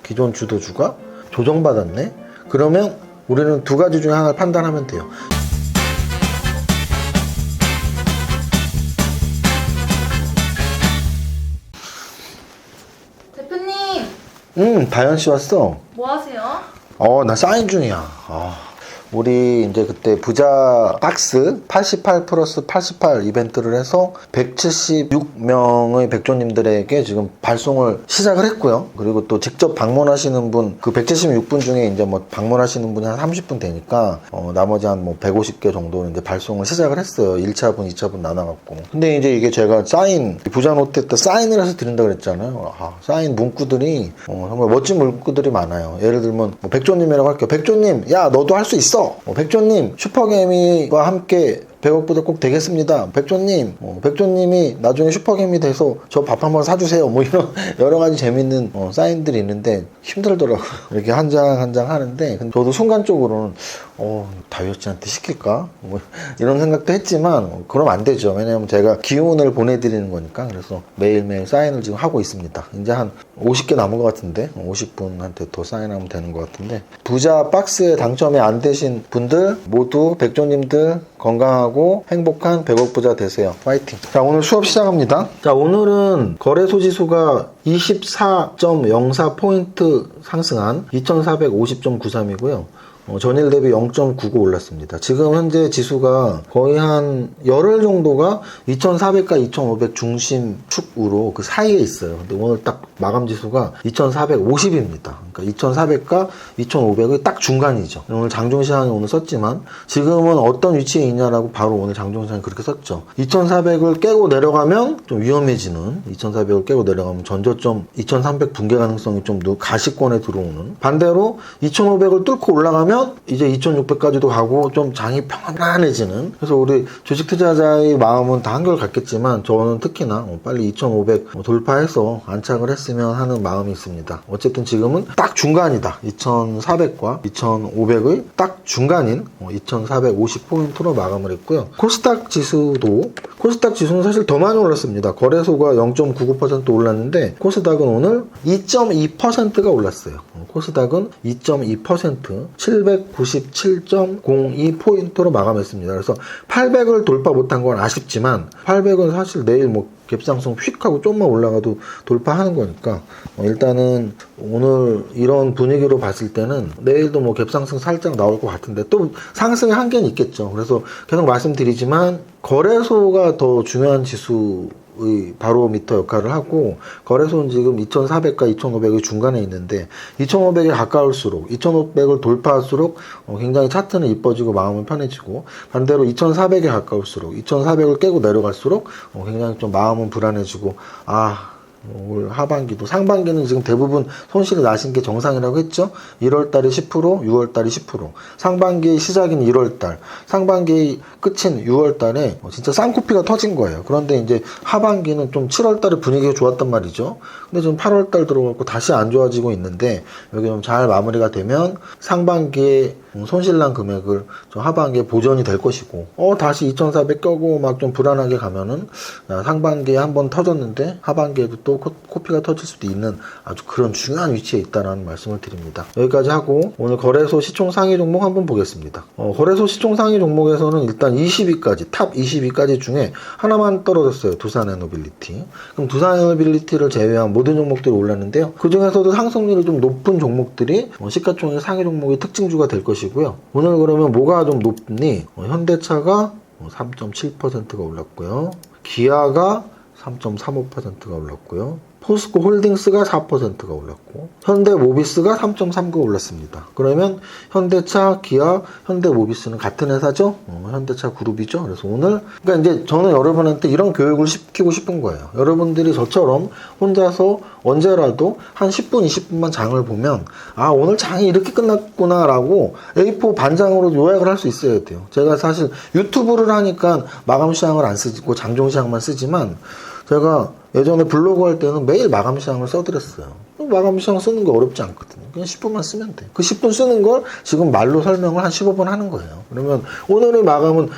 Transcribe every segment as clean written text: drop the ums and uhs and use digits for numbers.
기존 주도주가 조정받았네? 그러면 우리는 두 가지 중에 하나를 판단하면 돼요. 대표님! 다현씨 왔어? 뭐 하세요? 나 사인 중이야. 우리 이제 그때 부자 박스 88 플러스 88 이벤트를 해서 176명의 백조님들에게 지금 발송을 시작을 했고요. 그리고 또 직접 방문하시는 분, 그 176분 중에 이제 뭐 방문하시는 분이 한 30분 되니까, 나머지 한 뭐 150개 정도는 이제 발송을 시작을 했어요. 1차분, 2차분 나눠갖고. 근데 이제 이게 제가 사인, 부자 노트 때 사인을 해서 드린다 그랬잖아요. 사인 문구들이, 정말 멋진 문구들이 많아요. 예를 들면, 뭐 백조님이라고 할게요. 백조님, 야, 너도 할 수 있어! 백조님, 슈퍼개미와 함께 100억 부자 꼭 되겠습니다. 백조님, 백조님이 나중에 슈퍼개미 돼서 저 밥 한번 사주세요. 뭐 이런 여러 가지 재밌는 사인들이 있는데 힘들더라고요. 이렇게 한 장 한 장 하는데 저도 순간적으로는 다이어트한테 시킬까? 뭐 이런 생각도 했지만 그럼 안 되죠. 왜냐면 제가 기운을 보내드리는 거니까. 그래서 매일매일 사인을 지금 하고 있습니다. 이제 한 50개 남은 것 같은데 50분한테 더 사인하면 되는 것 같은데 부자 박스에 당첨이 안 되신 분들 모두 백조님들 건강하고 행복한 100억 부자 되세요. 파이팅. 자, 오늘 수업 시작합니다. 자, 오늘은 거래소 지수가 24.04포인트 상승한 2450.93이고요. 전일 대비 0.99 올랐습니다. 지금 현재 지수가 거의 한 열흘 정도가 2400과 2500 중심 축으로 그 사이에 있어요. 근데 오늘 딱 마감 지수가 2450입니다. 그러니까 2400과 2500의 딱 중간이죠. 오늘 장중시장에 오늘 썼지만 지금은 어떤 위치에 있냐라고 바로 오늘 장중시장에 그렇게 썼죠. 2400을 깨고 내려가면 좀 위험해지는, 2400을 깨고 내려가면 전저점 2300 붕괴 가능성이 좀 가시권에 들어오는, 반대로 2500을 뚫고 올라가면 이제 2600까지도 가고 좀 장이 편안해지는. 그래서 우리 주식 투자자의 마음은 다 한결 같겠지만 저는 특히나 빨리 2500 돌파해서 안착을 했으면 하는 마음이 있습니다. 어쨌든 지금은 딱 중간이다. 2400과 2500의 딱 중간인 2450포인트로 마감을 했고요. 코스닥 지수는 사실 더 많이 올랐습니다. 거래소가 0.99% 올랐는데 코스닥은 오늘 2.2%가 올랐어요. 코스닥은 2.2% 797.02포인트로 마감했습니다. 그래서 800을 돌파 못한 건 아쉽지만 800은 사실 내일 뭐 갭상승 휙 하고 좀만 올라가도 돌파하는 거니까 일단은 오늘 이런 분위기로 봤을 때는 내일도 뭐 갭상승 살짝 나올 것 같은데 또 상승의 한계는 있겠죠. 그래서 계속 말씀드리지만 거래소가 더 중요한 지수의 바로미터 역할을 하고, 거래소는 지금 2400과 2500의 중간에 있는데 2500에 가까울수록 2500을 돌파할수록 굉장히 차트는 이뻐지고 마음은 편해지고, 반대로 2400에 가까울수록 2400을 깨고 내려갈수록 굉장히 좀 마음은 불안해지고, 올 하반기도, 상반기는 지금 대부분 손실이 나신 게 정상이라고 했죠. 1월달에 10%, 6월달에 10%, 상반기의 시작인 1월달, 상반기의 끝인 6월달에 진짜 쌍코피가 터진 거예요. 그런데 이제 하반기는 좀 7월달에 분위기가 좋았단 말이죠. 근데 지금 8월달 들어가고 다시 안 좋아지고 있는데 여기 좀 잘 마무리가 되면 상반기에 손실난 금액을 좀 하반기에 보전이 될 것이고, 다시 2400 껴고 막 좀 불안하게 가면은 상반기에 한번 터졌는데 하반기에도 또 코피가 터질 수도 있는 아주 그런 중요한 위치에 있다는 말씀을 드립니다. 여기까지 하고 오늘 거래소 시총 상위 종목 한번 보겠습니다. 거래소 시총 상위 종목에서는 일단 20위까지, 탑 20위까지 중에 하나만 떨어졌어요. 두산에너빌리티. 그럼 두산에너빌리티를 제외한 모든 종목들이 올랐는데요. 그 중에서도 상승률이 좀 높은 종목들이 시가총액 상위 종목의 특징주가 될 것이고요. 오늘 그러면 뭐가 좀 높니? 현대차가 3.7%가 올랐고요. 기아가 3.35%가 올랐고요. 포스코 홀딩스가 4%가 올랐고, 현대모비스가 3.39 올랐습니다. 그러면 현대차, 기아, 현대모비스는 같은 회사죠? 현대차 그룹이죠? 그래서 오늘, 그러니까 이제 저는 여러분한테 이런 교육을 시키고 싶은 거예요. 여러분들이 저처럼 혼자서 언제라도 한 10분, 20분만 장을 보면, 오늘 장이 이렇게 끝났구나 라고 A4 반장으로 요약을 할 수 있어야 돼요. 제가 사실 유튜브를 하니까 마감 시장을 안 쓰고 장종 시장만 쓰지만, 제가 예전에 블로그 할 때는 매일 마감 시장을 써드렸어요. 마감 시장 쓰는 거 어렵지 않거든요. 그냥 10분만 쓰면 돼. 그 10분 쓰는 걸 지금 말로 설명을 한 15분 하는 거예요. 그러면 오늘의 마감은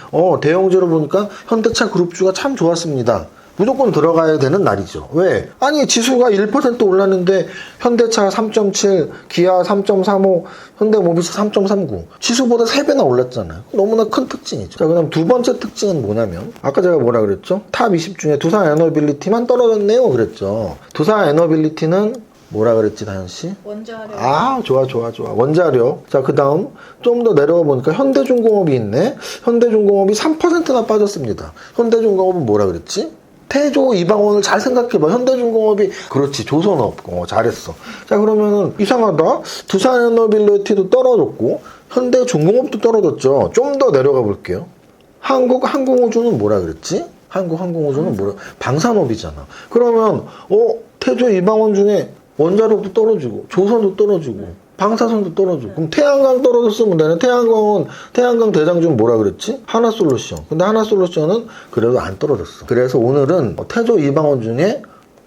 대형주로 보니까 현대차 그룹주가 참 좋았습니다. 무조건 들어가야 되는 날이죠. 왜? 아니 지수가 1% 올랐는데 현대차 3.7, 기아 3.35, 현대모비스 3.39 지수보다 3배나 올랐잖아요. 너무나 큰 특징이죠. 자, 그다음 두 번째 특징은 뭐냐면 아까 제가 뭐라 그랬죠? 탑 20 중에 두산 에너빌리티만 떨어졌네요 그랬죠. 두산 에너빌리티는 뭐라 그랬지 다현씨? 원자력. 아 좋아 원자력. 자 그 다음 좀 더 내려가 보니까 현대중공업이 있네. 현대중공업이 3%나 빠졌습니다. 현대중공업은 뭐라 그랬지? 태조 이방원을 잘 생각해봐. 현대중공업이 그렇지 조선업 잘했어. 자 그러면은 이상하다. 두산에너빌리티도 떨어졌고 현대중공업도 떨어졌죠. 좀 더 내려가 볼게요. 한국항공우주는 뭐라 그랬지? 한국항공우주는 뭐라? 방산업이잖아. 그러면 태조 이방원 중에 원자력도 떨어지고 조선도 떨어지고 방사선도 떨어지고 그럼 태양광 떨어졌으면 되네. 태양광 대장주는 뭐라 그랬지? 하나솔루션. 근데 하나솔루션은 그래도 안 떨어졌어. 그래서 오늘은 태조 이방원 중에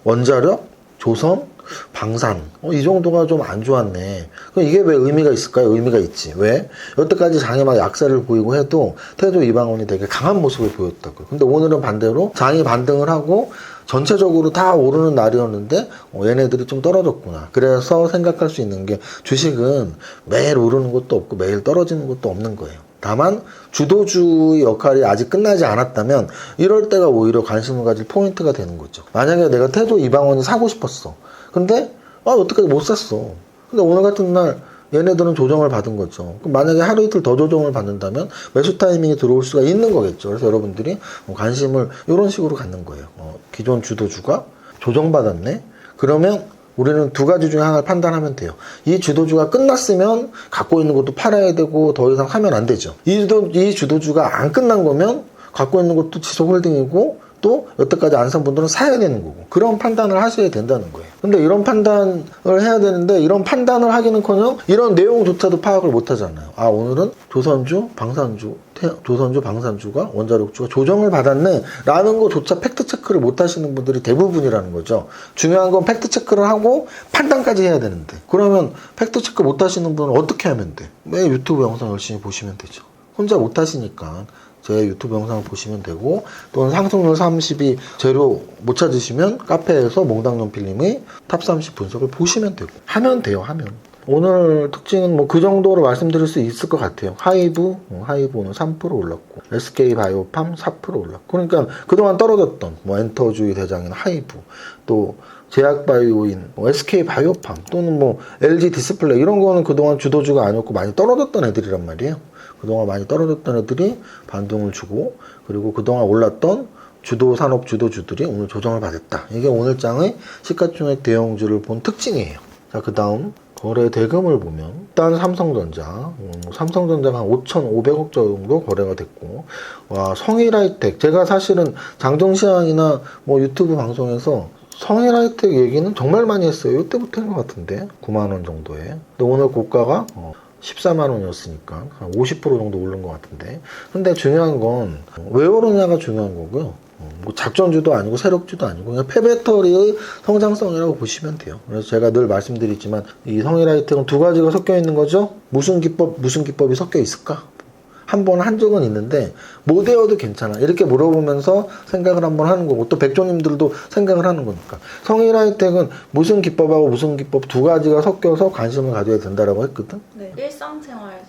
원자력, 조선, 방산 이 정도가 좀 안 좋았네. 그럼 이게 왜 의미가 있을까요? 의미가 있지. 왜? 여태까지 장이 막 약세를 보이고 해도 태조 이방원이 되게 강한 모습을 보였다고요. 근데 오늘은 반대로 장이 반등을 하고 전체적으로 다 오르는 날이었는데 얘네들이 좀 떨어졌구나. 그래서 생각할 수 있는 게 주식은 매일 오르는 것도 없고 매일 떨어지는 것도 없는 거예요. 다만 주도주의 역할이 아직 끝나지 않았다면 이럴 때가 오히려 관심을 가질 포인트가 되는 거죠. 만약에 내가 태조 이방원이 사고 싶었어. 근데 여태까지 못 샀어. 근데 오늘 같은 날 얘네들은 조정을 받은 거죠. 그럼 만약에 하루 이틀 더 조정을 받는다면 매수 타이밍이 들어올 수가 있는 거겠죠. 그래서 여러분들이 관심을 이런 식으로 갖는 거예요. 기존 주도주가 조정받았네? 그러면 우리는 두 가지 중에 하나를 판단하면 돼요. 이 주도주가 끝났으면 갖고 있는 것도 팔아야 되고 더 이상 하면 안 되죠. 이 주도주가 안 끝난 거면 갖고 있는 것도 지속홀딩이고 또 여태까지 안 산 분들은 사야 되는 거고 그런 판단을 하셔야 된다는 거예요. 근데 이런 판단을 해야 되는데 이런 판단을 하기는커녕 이런 내용조차도 파악을 못 하잖아요. 오늘은 조선주, 방산주가 원자력주가 조정을 받았네 라는 거조차 팩트체크를 못 하시는 분들이 대부분이라는 거죠. 중요한 건 팩트체크를 하고 판단까지 해야 되는데 그러면 팩트체크 못 하시는 분은 어떻게 하면 돼? 왜 유튜브 영상 열심히 보시면 되죠. 혼자 못 하시니까 제 유튜브 영상을 보시면 되고 또는 상승률 30이 재료 못 찾으시면 카페에서 몽당연필님의 탑 30 분석을 보시면 되고 하면 돼요. 오늘 특징은 그 정도로 말씀드릴 수 있을 것 같아요. 하이브 오늘 3% 올랐고 SK바이오팜 4% 올랐고 그러니까 그동안 떨어졌던 엔터주의 대장인 하이브 또 제약바이오인 SK바이오팜 또는 LG 디스플레이 이런 거는 그동안 주도주가 아니었고 많이 떨어졌던 애들이란 말이에요. 그동안 많이 떨어졌던 애들이 반등을 주고 그리고 그동안 올랐던 주도산업 주도주들이 오늘 조정을 받았다. 이게 오늘 장의 시가총액 대형주를 본 특징이에요. 자, 그 다음 거래 대금을 보면 일단 삼성전자가 한 5,500억 정도 거래가 됐고 성일하이텍 제가 사실은 장정시장이나 유튜브 방송에서 성일하이텍 얘기는 정말 많이 했어요. 이때부터인 것 같은데 9만 원 정도에 근데 오늘 고가가 14만 원이었으니까 한 50% 정도 오른 것 같은데 근데 중요한 건 왜 오르냐가 중요한 거고요. 작전주도 아니고 세력주도 아니고 그냥 폐배터리의 성장성이라고 보시면 돼요. 그래서 제가 늘 말씀드리지만 이 성일하이텍은 두 가지가 섞여 있는 거죠. 무슨 기법이 섞여 있을까? 한번 한 적은 있는데 못 외워도 괜찮아. 이렇게 물어보면서 생각을 한번 하는 거고 또 백조님들도 생각을 하는 거니까 성일하이텍은 무슨 기법하고 무슨 기법 두 가지가 섞여서 관심을 가져야 된다라고 했거든. 네. 일상생활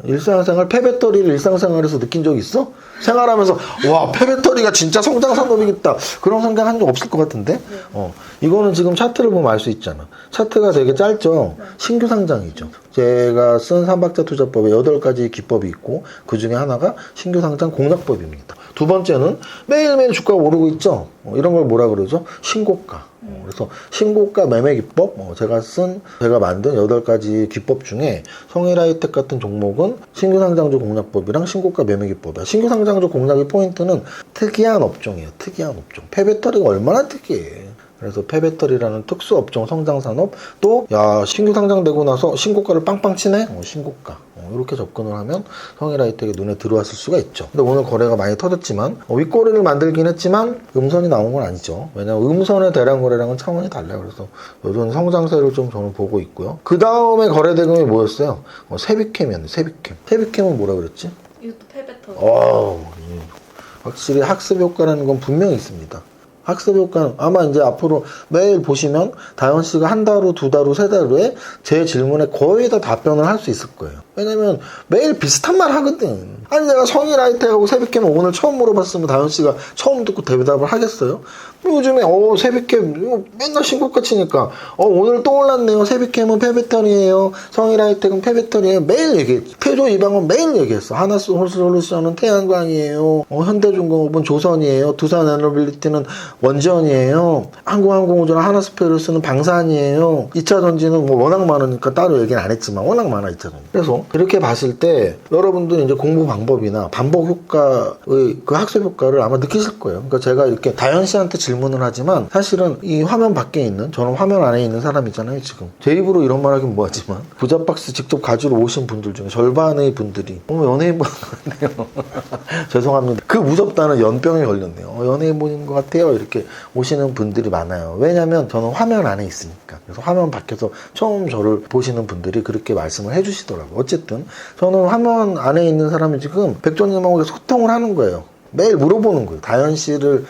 일상생활 폐배터리를 일상생활에서 느낀 적 있어? 생활하면서 와 폐배터리가 진짜 성장 산업이겠다 그런 생각 한 적 없을 것 같은데 네. 이거는 지금 차트를 보면 알 수 있잖아. 차트가 되게 짧죠. 신규 상장이죠. 제가 쓴 삼박자 투자법에 8가지 기법이 있고 그 중에 하나가 신규 상장 공략법입니다. 두 번째는 매일매일 주가가 오르고 있죠. 이런 걸 뭐라 그러죠? 신고가. 그래서 신고가 매매 기법, 제가 만든 8가지 기법 중에 성일하이텍 같은 종목은 신규 상장주 공략법이랑 신고가 매매 기법이야. 신규 상장주 공략의 포인트는 특이한 업종이에요. 특이한 업종. 폐배터리가 얼마나 특이해. 그래서 폐배터리라는 특수업종 성장산업 또 신규 상장되고 나서 신고가를 빵빵 치네? 신고가 이렇게 접근을 하면 성일하이텍이 눈에 들어왔을 수가 있죠. 근데 오늘 거래가 많이 터졌지만 윗꼬리를 만들긴 했지만 음선이 나온 건 아니죠. 왜냐면 음선의 대량 거래량은 차원이 달라요. 그래서 여전히 성장세를 좀 저는 보고 있고요. 그 다음에 거래 대금이 뭐였어요? 세비캠이었네. 세비캠은 뭐라 그랬지? 이것도 폐배터리. 확실히 학습 효과라는 건 분명히 있습니다. 학습 효과는 아마 이제 앞으로 매일 보시면 다현 씨가 한 달 후, 두 달 후, 세 달 후에 제 질문에 거의 다 답변을 할 수 있을 거예요. 왜냐면 매일 비슷한 말 하거든. 아니 내가 성일아이템하고 새벽캠 오늘 처음 물어봤으면 다현 씨가 처음 듣고 대답을 하겠어요? 요즘에 새벽캠 맨날 신고가 치니까 오늘 또 올랐네요. 새벽캠은 폐배터리예요. 성일아이텍은 폐배터리예요. 매일 얘기해. 태조 이방은 매일 얘기했어. 하나솔루션은 태양광이에요. 현대중공업은 조선이에요. 두산에너빌리티는 원전이에요. 한국항공우주는 하나스페루스는 방산이에요. 2차 전지는 뭐 워낙 많으니까 따로 얘기는 안 했지만 워낙 많아 2차 전지. 그래서 이렇게 봤을 때 여러분들이 이제 공부 방법이나 반복 효과의 그 학습 효과를 아마 느끼실 거예요. 그러니까 제가 이렇게 다현 씨한테 질문을 하지만 사실은 이 화면 밖에 있는 저는 화면 안에 있는 사람이잖아요 지금. 제 입으로 이런 말 하긴 뭐하지만 부자박스 직접 가지러 오신 분들 중에 절반의 분들이 연예인 보는 것 같네요. 죄송합니다. 그 무섭다는 연병에 걸렸네요. 연예인 보는 것 같아요. 이렇게 오시는 분들이 많아요. 왜냐면 저는 화면 안에 있으니까. 그래서 화면 밖에서 처음 저를 보시는 분들이 그렇게 말씀을 해주시더라고요. 어쨌든 저는 화면 안에 있는 사람이 지금 백조님하고 소통을 하는 거예요. 매일 물어보는 거예요. 다현 씨를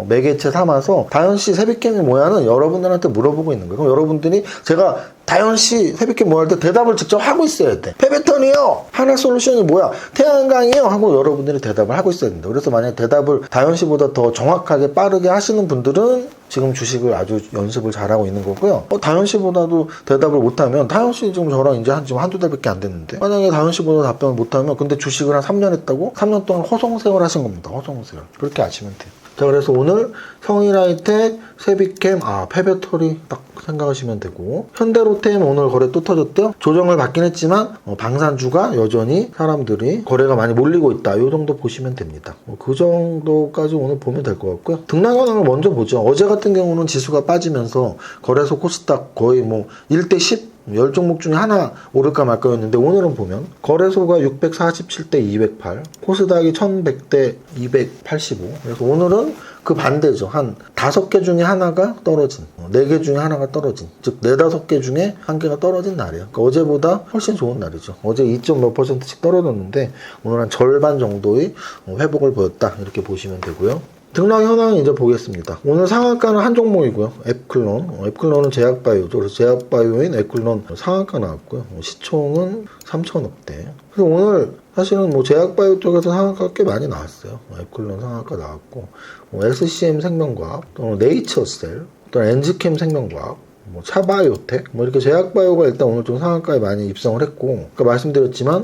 매개체 삼아서 다현 씨 새벽캠이 뭐야는 여러분들한테 물어보고 있는 거예요. 그럼 여러분들이 제가 다현 씨 새벽캠 뭐 할 때 대답을 직접 하고 있어야 돼. 폐배터리요. 하나솔루션이 뭐야? 태양광이요. 하고 여러분들이 대답을 하고 있어야 된다. 그래서 만약에 대답을 다현 씨보다 더 정확하게 빠르게 하시는 분들은 지금 주식을 아주 연습을 잘하고 있는 거고요. 다현 씨보다도 대답을 못하면 다현 씨 지금 저랑 이제 지금 한두 달밖에 안 됐는데 만약에 다현 씨보다 답변을 못하면 근데 주식을 한 3년 했다고? 3년 동안 허송세월 하신 겁니다. 허송세월. 그렇게 아시면 돼요. 자, 그래서 오늘 성일아이텍, 세비캠, 폐배터리 딱 생각하시면 되고 현대로템 오늘 거래 또 터졌대요. 조정을 받긴 했지만 방산주가 여전히 사람들이 거래가 많이 몰리고 있다. 이 정도 보시면 됩니다. 그 정도까지 오늘 보면 될 것 같고요. 등락 현황을 먼저 보죠. 어제 같은 경우는 지수가 빠지면서 거래소 코스닥 거의 1대 10 10종목 중에 하나 오를까 말까였는데 오늘은 보면 거래소가 647대 208 코스닥이 1100대 285 그래서 오늘은 그 반대죠. 한 5개 중에 하나가 떨어진 4개 중에 하나가 떨어진 즉 4, 5개 중에 한 개가 떨어진 날이에요. 그러니까 어제보다 훨씬 좋은 날이죠. 어제 2.몇 %씩 떨어졌는데 오늘 한 절반 정도의 회복을 보였다 이렇게 보시면 되고요. 등락 현황 이제 보겠습니다. 오늘 상한가는 한 종목이고요. 앱클론. 앱클론은 제약바이오죠. 그래서 제약바이오인 앱클론 상한가 나왔고요. 시총은 3천억대. 그래서 오늘 사실은 제약바이오 쪽에서 상한가 꽤 많이 나왔어요. 앱클론 상한가 나왔고, SCM 생명과학, 또는 네이처셀, 또는 엔지캠 생명과학, 차바이오텍, 이렇게 제약바이오가 일단 오늘 좀 상한가에 많이 입성을 했고, 아까 말씀드렸지만,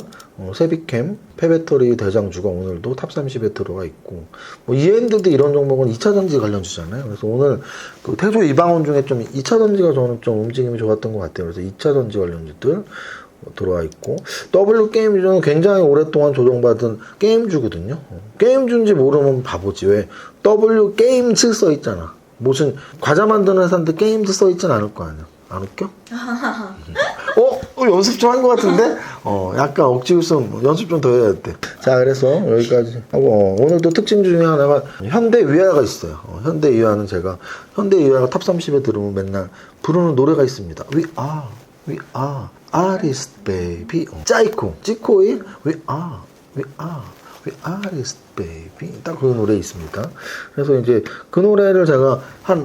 세비캠, 폐배터리 대장주가 오늘도 탑30에 들어가 있고, 이엔드도 이런 종목은 2차전지 관련주잖아요. 그래서 오늘 그 태조 이방원 중에 좀 2차전지가 저는 좀 움직임이 좋았던 것 같아요. 그래서 2차전지 관련주들 들어와 있고, W게임주는 굉장히 오랫동안 조정받은 게임주거든요. 게임주인지 모르면 바보지. 왜? W게임즈 써있잖아. 무슨 과자 만드는 회사인데 게임즈 써있진 않을 거 아니야. 안 웃겨? 연습 좀 한 것 같은데? 약간 억지 웃음 연습 좀 더 해야 돼. 자, 그래서 여기까지 하고, 오늘도 특징 중에 하나가 현대위아가 있어요. 현대위아는 제가, 현대위아가 탑30에 들어오면 맨날 부르는 노래가 있습니다. We are artist baby. 짜이코, 찌코이, we are artist baby. 딱 그 노래 있습니다. 그래서 이제 그 노래를 제가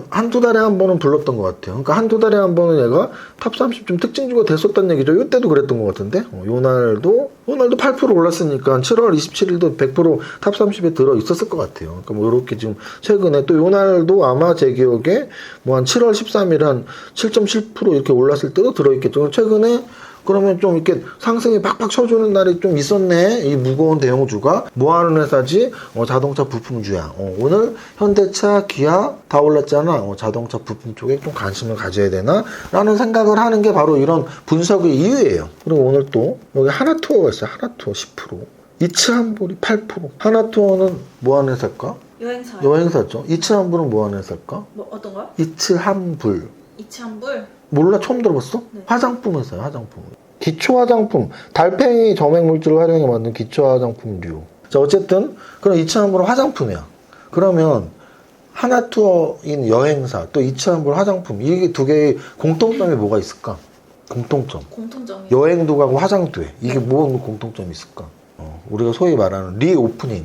한두 달에 한 번은 불렀던 것 같아요. 그러니까 한두 달에 한 번은 얘가 탑30 좀 특징주가 됐었다는 얘기죠. 이때도 그랬던 것 같은데. 요날도 8% 올랐으니까 7월 27일도 100% 탑30에 들어 있었을 것 같아요. 그러니까 이렇게 지금 최근에 또 요날도 아마 제 기억에 한 7월 13일에 한 7.7% 이렇게 올랐을 때도 들어있겠죠. 최근에 그러면 좀 이렇게 상승이 팍팍 쳐주는 날이 좀 있었네. 이 무거운 대형주가 뭐 하는 회사지? 자동차 부품주야. 오늘 현대차, 기아 다 올랐잖아. 자동차 부품 쪽에 좀 관심을 가져야 되나? 라는 생각을 하는 게 바로 이런 분석의 이유예요. 그리고 오늘 또 여기 하나투어가 있어요. 하나투어 10%. 이츠한불이 8%. 하나투어는 뭐 하는 회사일까? 여행사죠. 이츠한불은 뭐 하는 회사일까? 어떤 거요? 이츠한불. 이치한불? 몰라? 처음 들어봤어? 네. 화장품 회사요. 화장품. 기초 화장품. 달팽이 점액 물질을 활용해 만든 기초 화장품류. 자, 어쨌든 그럼 이츠한불은 화장품이야. 그러면 하나투어인 여행사 또 이츠한불 화장품 이게 두 개의 공통점이 뭐가 있을까? 공통점이 여행도 가고 화장도 해. 이게 뭔 공통점이 있을까? 우리가 소위 말하는 리오프닝.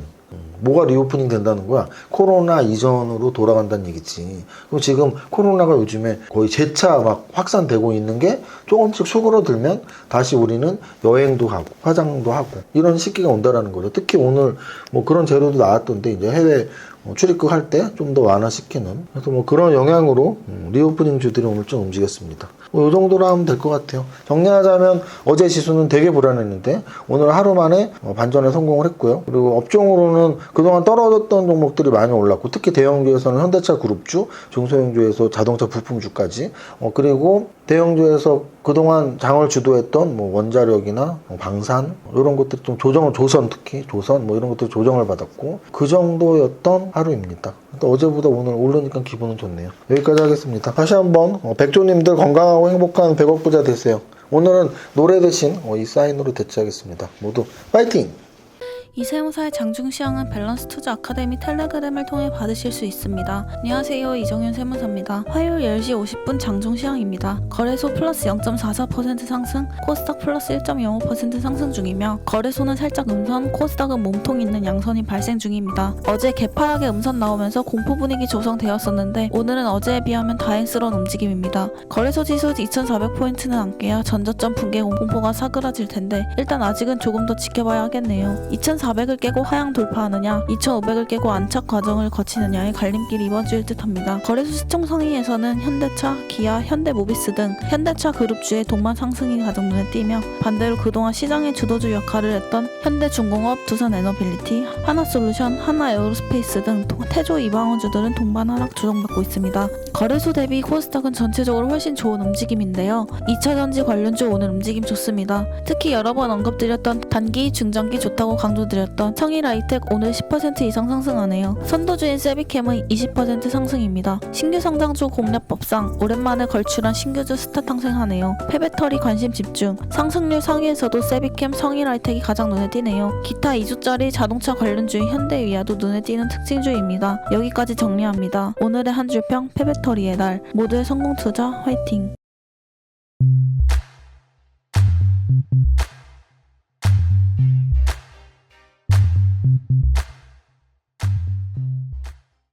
뭐가 리오프닝 된다는 거야? 코로나 이전으로 돌아간다는 얘기지. 그럼 지금 코로나가 요즘에 거의 재차 막 확산되고 있는 게 조금씩 수그러들면 다시 우리는 여행도 가고 화장도 하고 이런 시기가 온다라는 거죠. 특히 오늘 뭐 그런 재료도 나왔던데 이제 해외 출입국 할 때 좀 더 완화시키는, 그래서 뭐 그런 영향으로 리오프닝 주들이 오늘 좀 움직였습니다. 이 정도로 하면 될 것 같아요. 정리하자면 어제 지수는 되게 불안했는데 오늘 하루 만에 반전에 성공을 했고요. 그리고 업종으로는 그동안 떨어졌던 종목들이 많이 올랐고, 특히 대형주에서는 현대차 그룹주, 중소형주에서 자동차 부품주까지, 그리고 대형주에서 그동안 장을 주도했던 뭐 원자력이나 방산 이런 것들이 좀 조정을, 조선 특히 조선 뭐 이런 것들이 조정을 받았고, 그 정도였던 하루입니다. 어제보다 오늘 오르니까 기분은 좋네요. 여기까지 하겠습니다. 다시 한번 백조님들 건강하고 행복한 100억 부자 되세요. 오늘은 노래 대신 이 사인으로 대체하겠습니다. 모두 파이팅! 이세무사의 장중시황은 밸런스 투자 아카데미 텔레그램을 통해 받으실 수 있습니다. 안녕하세요, 이정윤 세무사입니다. 화요일 10시 50분 장중시황입니다. 거래소 플러스 0.44% 상승, 코스닥 플러스 1.05% 상승 중이며, 거래소는 살짝 음선, 코스닥은 몸통 있는 양선이 발생 중입니다. 어제 개파락의 음선 나오면서 공포 분위기 조성되었었는데 오늘은 어제에 비하면 다행스러운 움직임입니다. 거래소 지수 2400포인트는 안 깨야 전저점 붕괴 공포가 사그라질 텐데 일단 아직은 조금 더 지켜봐야 하겠네요. 2400을 깨고 하향 돌파하느냐, 2500을 깨고 안착 과정을 거치느냐의 갈림길이 이번 주일 듯합니다. 거래소 시총 상위에서는 현대차, 기아, 현대모비스 등 현대차 그룹주의 동반 상승이 가장 눈에 띄며, 반대로 그동안 시장의 주도주 역할을 했던 현대중공업, 두산에너빌리티, 하나솔루션, 하나에어로스페이스 등 태조 이방원주들은 동반 하락 조정받고 있습니다. 거래소 대비 코스닥은 전체적으로 훨씬 좋은 움직임인데요. 2차전지 관련주 오늘 움직임 좋습니다. 특히 여러 번 언급드렸던 단기, 중장기 좋다고 강조드렸던 성일하이텍 오늘 10% 이상 상승하네요. 선도주인 세비캠은 20% 상승입니다. 신규 상장주 공략법상 오랜만에 걸출한 신규주 스타 탄생하네요. 폐배터리 관심 집중, 상승률 상위에서도 세비캠, 성일하이텍이 가장 눈에 띄네요. 기타 2주짜리 자동차 관련주인 현대위아도 눈에 띄는 특징주입니다. 여기까지 정리합니다. 오늘의 한 줄평, 폐배터리의 날, 모두의 성공 투자 화이팅!